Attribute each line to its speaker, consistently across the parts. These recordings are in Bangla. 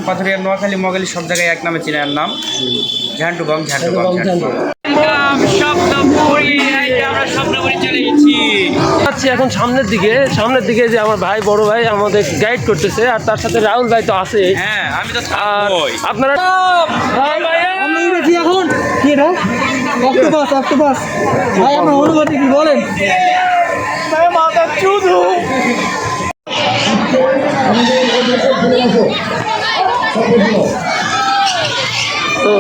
Speaker 1: পাথুরিয়া, নোয়াখালী, মগালী সব জায়গায় এক নামে চিনার নাম ঝান্টু বং।
Speaker 2: এখন সামনের দিকে যে আমার ভাই বড় ভাই আমাদের গাইড করতেছে, আর তার সাথে রাহুল ভাই তো আছে।
Speaker 1: হ্যাঁ, আমি তো
Speaker 2: আপনারা
Speaker 3: এখন কি এটা অক্টোপাস ভাই, আপনার অনুভূতি কি বলেন?
Speaker 2: তো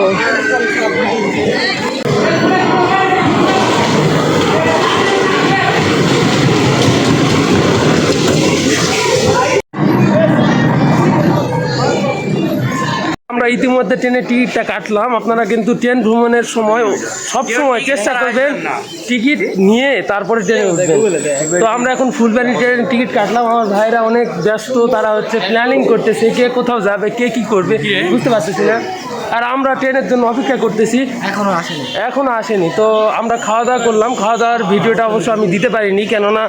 Speaker 2: আমরা ইতিমধ্যে ট্রেনের টিকিটটা কাটলাম। আপনারা কিন্তু ট্রেন ভ্রমণের সময় সব সময় চেষ্টা করবেন টিকিট নিয়ে তারপরে ট্রেনে উঠবেন। তো আমরা এখন ফুলবাড়ি ট্রেনের টিকিট কাটলাম। আমার ভাইরা অনেক ব্যস্ত, তারা হচ্ছে প্ল্যানিং করতেছে কে কোথাও যাবে, কে কি করবে বুঝতে পারতেছি না। আর আমরা ট্রেনের জন্য অপেক্ষা করতেছি, এখনো আসেনি। তো আমরা খাওয়া দাওয়া করলাম, খাওয়া দাওয়ার ভিডিওটা অবশ্য আমি দিতে পারিনি, কেননা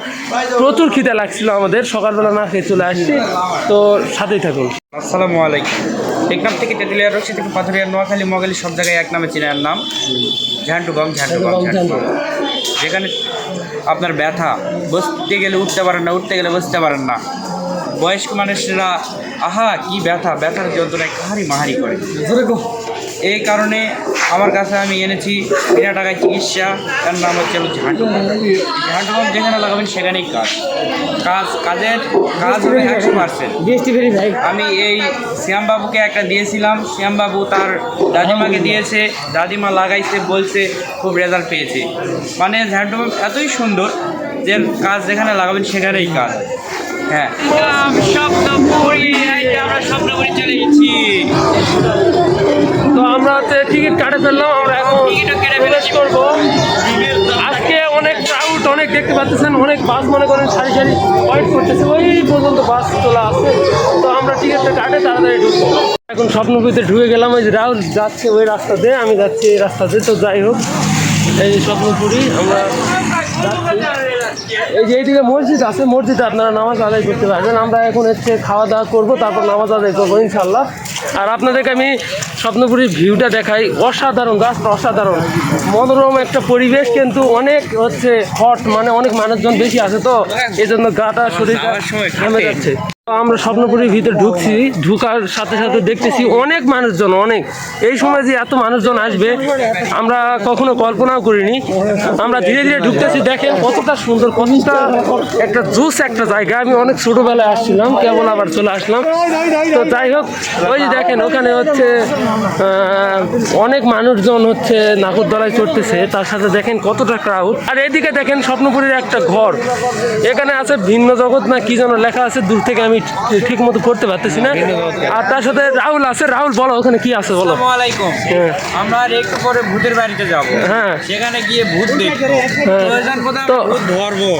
Speaker 2: প্রচুর খিদে লাগছিল আমাদের, সকালবেলা না খেয়ে চলে আসছি। তো সাথেই থাকুন।
Speaker 1: আসসালামু আলাইকুম। টেকনাফ থেকে তেঁতুলিয়া, রশি থেকে পাথুরিয়া, নোয়াখালী, মগালী সব জায়গায় এক নামে চিনার নাম ঝান্টু বং। যেখানে আপনার ব্যথা, বসতে গেলে উঠতে পারেন না, উঠতে গেলে বসতে পারেন না। বয়স্ক মানুষরা কি ব্যথার যন্ত্রণায় কাহারি মাহারি করে। এই কারণে আমার কাছে আমি এনেছি বিনা টাকায় চিকিৎসা। তার নাম হচ্ছে ঝান্টু বং। ঝান্টু বং যেখানে লাগাবেন সেখানেই কাজ হবে 100%। আমি এই শ্যামবাবুকে একটা দিয়েছিলাম, শ্যামবাবু তার দাদিমাকে দিয়েছে, দাদিমা লাগাইছে, বলছে খুব রেজাল্ট পেয়েছে। মানে ঝান্টু বং এতই সুন্দর যে কাজ যেখানে লাগাবেন সেখানেই কাজ। হ্যাঁ, আমরা স্বপ্নপুরি চলে গেছি।
Speaker 2: তো আমরা টিকিট কাটে ফেললাম, আমরা এখন প্রবেশ করবো। আজকে অনেক ক্রাউড, অনেক দেখতে পাচ্ছেন, অনেক বাস মনে করেন সারি ওয়েট করতেছে, ওই পর্যন্ত বাস চলে আসছে। তো আমরা টিকিটটা কাটে তাড়াতাড়ি ঢুকবো। এখন স্বপ্নপুরীতে ঢুকে গেলাম। ওই যে রাহুল যাচ্ছে ওই রাস্তা দিয়ে, আমি যাচ্ছি এই রাস্তা দিয়ে। তো যাই হোক, এই যে স্বপ্নপুরী আমরা যাচ্ছি। এই যে এইদিকে মসজিদ আছে, মসজিদে আপনারা নামাজ আদায় করতে পারবেন। আমরা এখন হচ্ছে খাওয়া দাওয়া করবো, তারপর নামাজ আদায় করবো ইনশাল্লাহ। আর আপনাদেরকে আমি স্বপ্নপুরীর ভিউটা দেখাই, অসাধারণ, জাস্ট অসাধারণ, মনোরম একটা পরিবেশ। কিন্তু অনেক হচ্ছে হট, মানে অনেক মানুষজন বেশি আছে, তো এই জন্য গাটা শরীর ঘেমে যাচ্ছে। আমরা স্বপ্নপুরীর ভিতরে ঢুকছি, ঢুকার সাথে সাথে দেখতেছি অনেক মানুষজন, অনেক। এই সময় যে এত মানুষজন আসবে আমরা কখনো কল্পনাও করিনি। আমরা ধীরে ধীরে ঢুকতেছি, দেখেন কতটা সুন্দর, কতটা একটা জুস একটা জায়গা। আমি অনেক ছোটোবেলায় আসছিলাম, কেবল আবার চলে আসলাম। তো যাই হোক, ওই যে দেখেন ওখানে হচ্ছে অনেক মানুষজন হচ্ছে নাগরদোলায় চড়তেছে, তার সাথে দেখেন কতটা ক্রাউড। আর এদিকে দেখেন স্বপ্নপুরীর একটা ঘর, এখানে আছে ভিন্ন জগৎ না কি যেন লেখা আছে, দূর থেকে আমি ঠিক মতো পড়তে পারতেছি না। আর তার সাথে রাহুল আছে। রাহুল বলো ওখানে কি আছে বলো।
Speaker 1: আসসালামু আলাইকুম। আমরা একটু পরে ভূতের বাড়িতে যাব। হ্যাঁ, সেখানে গিয়ে ভূত দেখবো,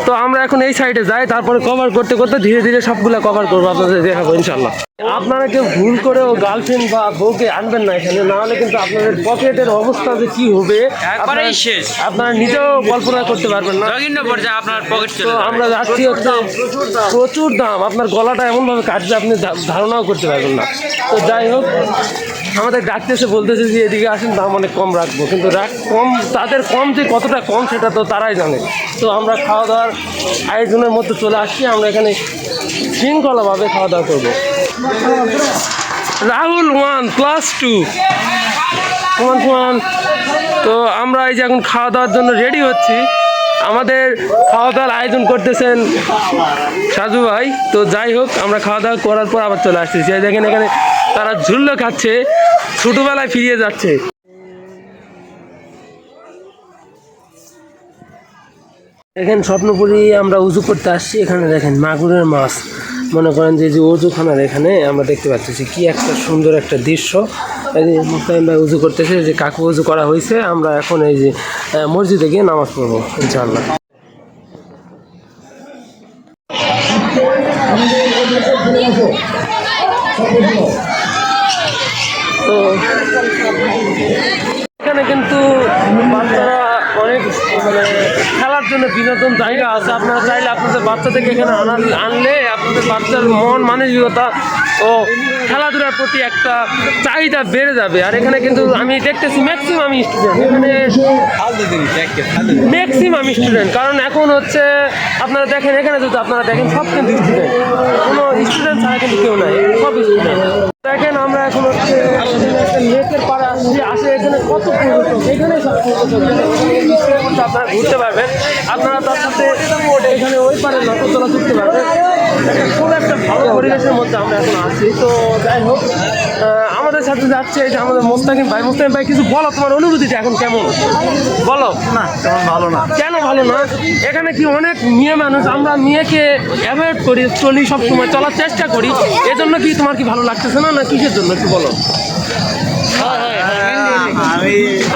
Speaker 2: তো আমরা এখন এই সাইডে যাই, তারপরে কভার করতে করতে ধীরে ধীরে সবগুলো কভার করবো, আপনাদের দেখাবো ইনশাল্লাহ। আপনারা কেউ ভুল করেও গার্লফ্রেন্ড বা বউকে আনবেন না এখানে, না হলে কিন্তু আপনাদের পকেটের অবস্থা যে কি হবে
Speaker 1: একবারেই শেষ,
Speaker 2: আপনারা নিজেও কল্পনা করতে পারবেন না।
Speaker 1: আপনার পকেট
Speaker 2: তো আমরা যাচ্ছি হচ্ছে প্রচুর দাম, আপনার গলাটা এমনভাবে কাটবে আপনি ধারণাও করতে পারবেন না। তো যাই হোক, আমাদের ডাকতেছে, বলতেছে যে এদিকে আসেন, দাম অনেক কম রাখবো, কিন্তু তাদের কম যে কতটা কম সেটা তো তারাই জানে। তো আমরা খাওয়া দাওয়ার আয়োজনের মধ্যে চলে আসছি, আমরা এখানে শৃঙ্খলাভাবে খাওয়া দাওয়া করবো। রাহুল 1 + 2 সমান। তো আমরা এই যে এখন খাওয়া দাওয়ার জন্য রেডি হচ্ছি। আমাদের খাওয়া দাওয়ার আয়োজন করতেছেন সাজু ভাই। তো যাই হোক, আমরা খাওয়া দাওয়া করার পর আবার চলে আসতেছি। দেখেন এখানে তারা ঝুল্লো খাচ্ছে, ছোটোবেলায় ফিরিয়ে যাচ্ছে। দেখেন স্বপ্নপুরী আমরা উজু করতে আসছি, এখানে দেখেন মাগুরের মাছ, মনে করেন যে উজুখানার এখানে আমরা দেখতে পাচ্ছি কি একটা সুন্দর একটা দৃশ্য। মুস্তাহিম ভাই উজু করতেছে, যে কাকু উজু করা হয়েছে। আমরা এখন এই যে মসজিদে গিয়ে নামাজ পড়বো ইনশাআল্লাহ। তো এখানে কিন্তু বাচ্চারা অনেক মানে খেলার জন্য বিনোদন জায়গা আছে। আপনারা চাইলে আপনাদের বাচ্চাদেরকে এখানে আনলে আপনাদের বাচ্চার মন মানসিকতা ও খেলাধুলার প্রতি একটা চাহিদা বেড়ে যাবে। আর এখানে কিন্তু আমি দেখতেছি ম্যাক্সিমাম স্টুডেন্ট, এখানে ম্যাক্সিমাম স্টুডেন্ট, কারণ এখন হচ্ছে আপনারা দেখেন এখানে যদি আপনারা দেখেন সব কিন্তু স্টুডেন্ট, কোনো স্টুডেন্ট ছাড়া কিন্তু কেউ নাই, সব স্টুডেন্ট। দেখেন আমরা এখন হচ্ছে একটা লেকের পাড়ে আসে এখানে কত পর্যটক, এখানে সব পর্যটক আপনারা ঘুরতে পারবেন, আপনারা তার সাথে এখানে ওই পারে নকরতলা ঘুরতে পারবেন। খুব একটা ভালো পরিবেশের মধ্যে আমরা এখন আছি। তো যাই হোক, আমাদের সাথে যাচ্ছে এই যে আমাদের মোস্তাকিম ভাই। মোস্তাকিম ভাই, কিছু বলো, তোমার অনুভূতিটা এখন কেমন বলো?
Speaker 3: না তেমন ভালো না।
Speaker 2: কেন ভালো না? এখানে কি অনেক মেয়ে মানুষ, আমরা মেয়েকে অ্যাভয়েড করি, চলি সবসময়, চলার চেষ্টা করি, এজন্য কি তোমার কি ভালো লাগতেছে না, না কিসের জন্য একটু বলো?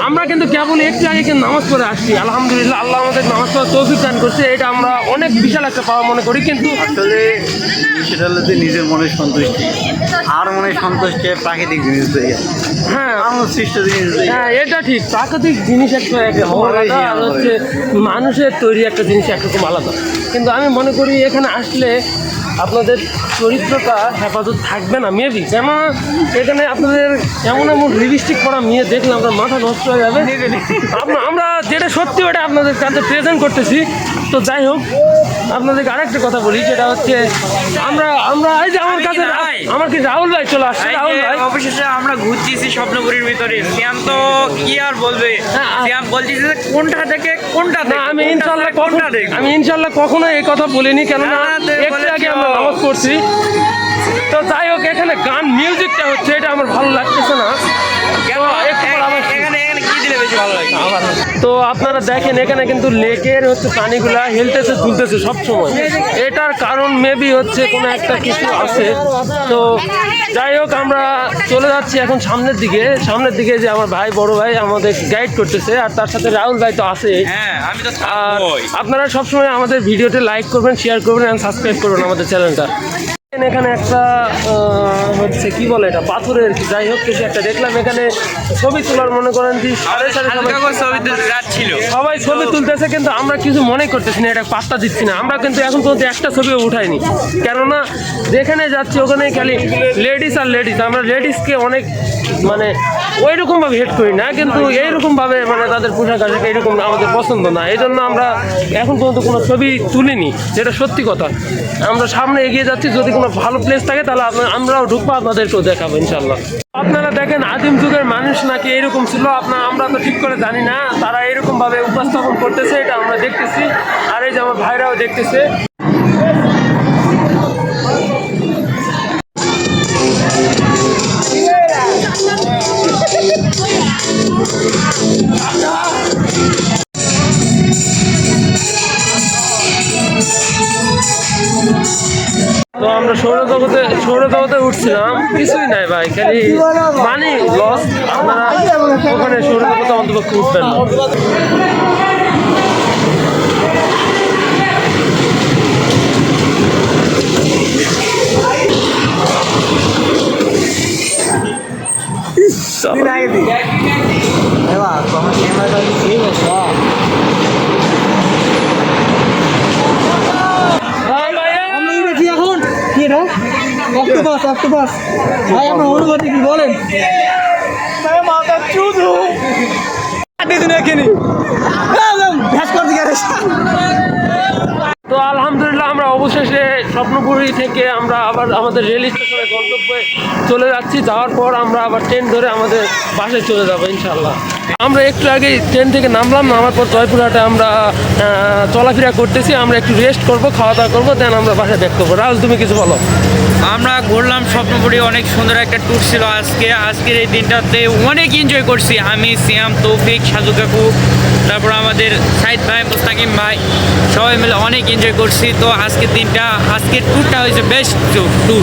Speaker 2: আমরা কিন্তু কেবল একটু আগে কিন্তু নামাজ পড়ে আসছি, আলহামদুলিল্লাহ আল্লাহ আমাদের নামাজ পড়ার তৌফিক দান করছে, এটা আমরা অনেক বিশাল একটা পাওয়া মনে করি। কিন্তু
Speaker 4: আসলে সেটা হলো যে নিজের মনের সন্তুষ্টি, আর মনের সন্তুষ্টি প্রাকৃতিক জিনিস দিয়ে,
Speaker 2: হ্যাঁ
Speaker 4: আমার সৃষ্ট জিনিস দিয়ে।
Speaker 2: হ্যাঁ এটা ঠিক, প্রাকৃতিক জিনিস একটা একরকম আলাদা, আর হচ্ছে মানুষের তৈরি একটা জিনিস একরকম আলাদা। কিন্তু আমি মনে করি এখানে আসলে আপনাদের চরিত্রটা হেফাজত থাকবে না মেবি, কেন এখানে আপনাদের এমন এমন লিপস্টিক পরা মেয়ে দেখলে আপনার মাথা নষ্ট হয়ে যাবে। আমরা যেটা সত্যি ওটা আপনাদের কাছে প্রেজেন্ট করতেছি। তো যাই হোক, আপনাদেরকে আরেকটা কথা বলি, যেটা হচ্ছে আমরা আমরা এই যে আমার কাছে আমার কি রাহুল ভাই চলে আসছে। রাহুল ভাই,
Speaker 1: অবশেষে আমরা ঘুরতেছি স্বপ্নপুরীর ভিতরে। সিয়াম তো কি আর বলবে,
Speaker 2: হ্যাঁ,
Speaker 1: সিয়াম বলতেছে যে কোনটা থেকে কোনটা
Speaker 2: না,
Speaker 1: দেখবো,
Speaker 2: আমি ইনশাল্লাহ
Speaker 1: কোনটা দেখবো।
Speaker 2: আমি ইনশাল্লাহ কখনো এই কথা বলিনি, কেননা
Speaker 1: না, তুমি
Speaker 2: একটু আগে
Speaker 1: বলেছো।
Speaker 2: আমরা নামাজ পড়ছি। তো যাই হোক, এখানে গান মিউজিকটা হচ্ছে, এটা আমার ভালো লাগতেছে না। তো একটু পর আবার
Speaker 1: এখানে এখানে কি দিলে বেশি ভালো লাগে?
Speaker 2: তো আপনারা দেখেন এখানে কিন্তু লেকের হচ্ছে পানিগুলা হেলতেছে ঝুলতেছে সবসময়, এটার কারণ মেবি হচ্ছে কোনো একটা কিছু আছে। তো যাই হোক, আমরা চলে যাচ্ছি এখন সামনের দিকে যে আমার ভাই, বড় ভাই আমাদের গাইড করতেছে, আর তার সাথে রাহুল ভাই তো আছে।
Speaker 1: হ্যাঁ, আমি তো
Speaker 2: আর
Speaker 1: থাকবোই।
Speaker 2: আপনারা সবসময় আমাদের ভিডিওতে লাইক করবেন, শেয়ার করবেন এবং সাবস্ক্রাইব করবেন আমাদের চ্যানেলটা। এখানে একটা হচ্ছে কি বলে এটা, পাথরের কি, যাই হোক কিছু একটা দেখলাম এখানে ছবি তোলার, মনে করেন কি সবাই ছবি তুলতেছে, কিন্তু আমরা কিছু মনে করতেছি না, এটা পাত্তা দিচ্ছি না। আমরা কিন্তু এখন পর্যন্ত একটা ছবিও উঠাইনি, কেননা যেখানে যাচ্ছি ওখানে খালি লেডিস আর লেডিস। আমরা লেডিসকে অনেক মানে ওই রকমভাবে হেট করি না, কিন্তু এইরকমভাবে মানে তাদের পোশাক আশাক এইরকম আমাদের পছন্দ না, এই জন্য আমরা এখন পর্যন্ত কোনো ছবি তুলিনি, যেটা সত্যি কথা। আমরা সামনে এগিয়ে যাচ্ছি, যদি কোনো ভালো প্লেস থাকে তাহলে আমরাও ঢুকবো, আপনাদেরকেও দেখাবো ইনশাল্লাহ। আপনারা দেখেন আদিম যুগের মানুষ নাকি এরকম ছিল, আমরা তো ঠিক করে জানি না, তারা এরকমভাবে উপস্থাপন করতেছে, এটা আমরা দেখতেছি। আর এই যে আমার ভাইরাও দেখতেছে। তো আমরা সৌরজগতে উঠছিলাম, কিছুই নাই ভাই, খালি মানি লস। আপনারা ওখানে সৌরজগতে অন্তত উঠবেন না।
Speaker 3: এখন কি এটা অক্টোপাস ভাই, আপনার অনুভূতি কি বলেন?
Speaker 2: তো আলহামদুলিল্লাহ, আমরা অবশেষে স্বপ্নপুরী থেকে আমরা আবার আমাদের রেল স্টেশনের গন্তব্যে চলে যাচ্ছি। যাওয়ার পর আমরা আবার ট্রেন ধরে আমাদের বাসায় চলে যাবো ইনশাল্লাহ। আমরা একটু আগে ট্রেন থেকে নামলাম, নামার পর জয়পুরহাটে আমরা চলাফেরা করতেছি। আমরা একটু রেস্ট করবো, খাওয়া দাওয়া করবো, দেন আমরা বাসায় ব্যাক করবো। রাহুল, তুমি কিছু বলো।
Speaker 1: আমরা ঘুরলাম স্বপ্নপুরী, অনেক সুন্দর একটা ট্যুর ছিল আজকের এই দিনটাতে অনেক এনজয় করছি আমি, সিয়াম, তৌফিক, সাজু কাকু, তারপর আমাদের সাইদ ভাই, মুস্তাকিম ভাই, সবাই মিলে অনেক এনজয় করছি। তো আজকের ট্যুরটা হয়েছে বেস্ট ট্যুর।